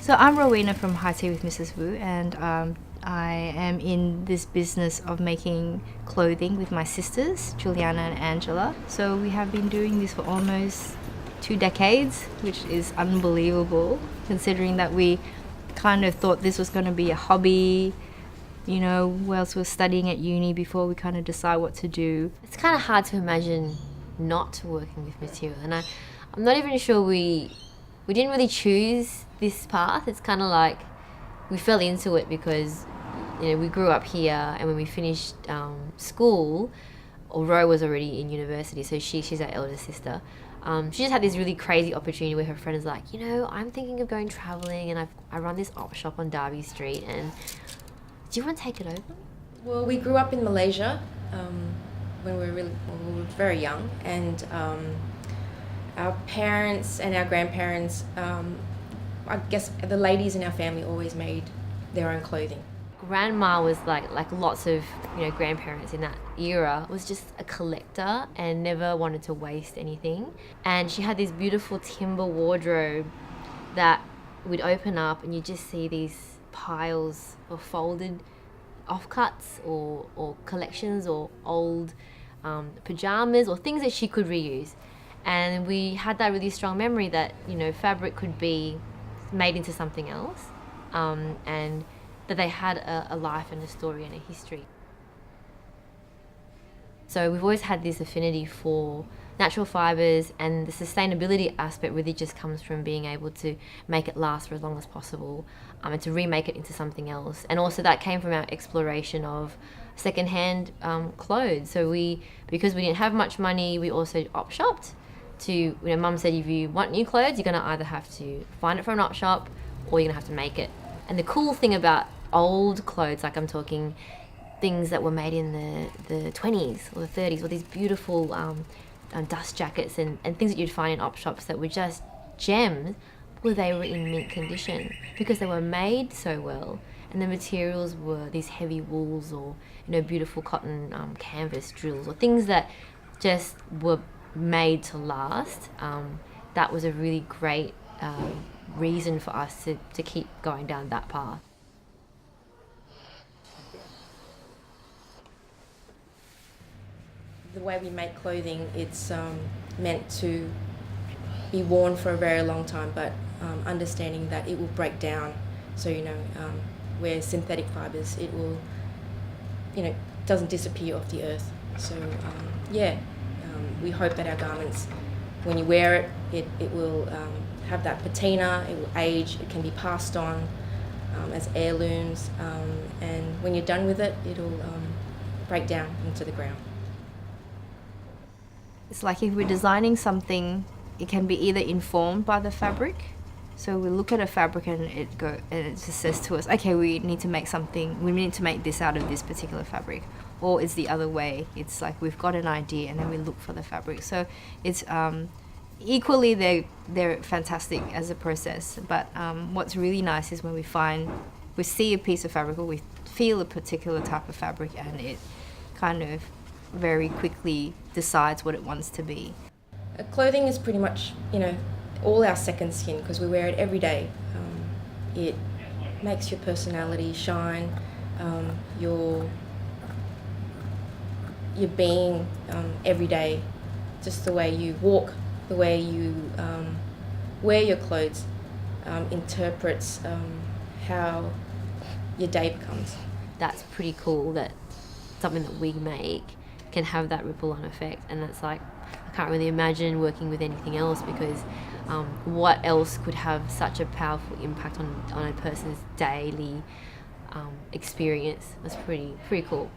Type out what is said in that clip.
So I'm Rowena from High Tea with Mrs. Wu, and I am in this business of making clothing with my sisters, Juliana and Angela. So we have been doing this for almost 2 decades, which is unbelievable considering that we kind of thought this was going to be a hobby, you know, whilst we were studying at uni before we kind of decide what to do. It's kind of hard to imagine not working with material, and I'm not even sure we didn't really choose this path. It's kind of like we fell into it because, you know, we grew up here, and when we finished school, Ro was already in university, so she's our elder sister. She just had this really crazy opportunity where her friend was like, you know, I'm thinking of going travelling, and I run this op shop on Derby Street, and do you want to take it over? Well, we grew up in Malaysia when we were very young, and our parents and our grandparents, I guess the ladies in our family always made their own clothing. Grandma was like lots of, you know, grandparents in that era, was just a collector and never wanted to waste anything. And she had this beautiful timber wardrobe that we'd open up and you just see these piles of folded offcuts or collections or old pajamas or things that she could reuse. And we had that really strong memory that, you know, fabric could be made into something else, and that they had a life and a story and a history. So we've always had this affinity for natural fibres, and the sustainability aspect really just comes from being able to make it last for as long as possible, and to remake it into something else. And also that came from our exploration of secondhand clothes. So because we didn't have much money, we also op shopped. You know, Mum said if you want new clothes, you're going to either have to find it from an op shop or you're going to have to make it. And the cool thing about old clothes, like I'm talking things that were made in the 20s or the 30s, or these beautiful dust jackets and things that you'd find in op shops that were just gems, well, they were in mint condition because they were made so well, and the materials were these heavy wools or, you know, beautiful cotton canvas drills or things that just were made to last. That was a really great reason for us to keep going down that path. The way we make clothing, it's meant to be worn for a very long time, but understanding that it will break down. So, you know, where synthetic fibres, it will, you know, doesn't disappear off the earth. So, we hope that our garments, when you wear it, it will have that patina, it will age, it can be passed on as heirlooms, and when you're done with it, it'll break down into the ground. It's like if we're designing something, it can be either informed by the fabric. So we look at a fabric and it just says to us, okay, we need to make this out of this particular fabric. Or it's the other way. It's like we've got an idea and then we look for the fabric. So it's equally they're fantastic as a process. But what's really nice is when we see a piece of fabric or we feel a particular type of fabric, and it kind of very quickly decides what it wants to be. Clothing is pretty much, you know, all our second skin because we wear it every day. It makes your personality shine, your being every day, just the way you walk, the way you wear your clothes, interprets how your day becomes. That's pretty cool that something that we make can have that ripple on effect, and that's like, I can't really imagine working with anything else because what else could have such a powerful impact on a person's daily experience? That's pretty cool.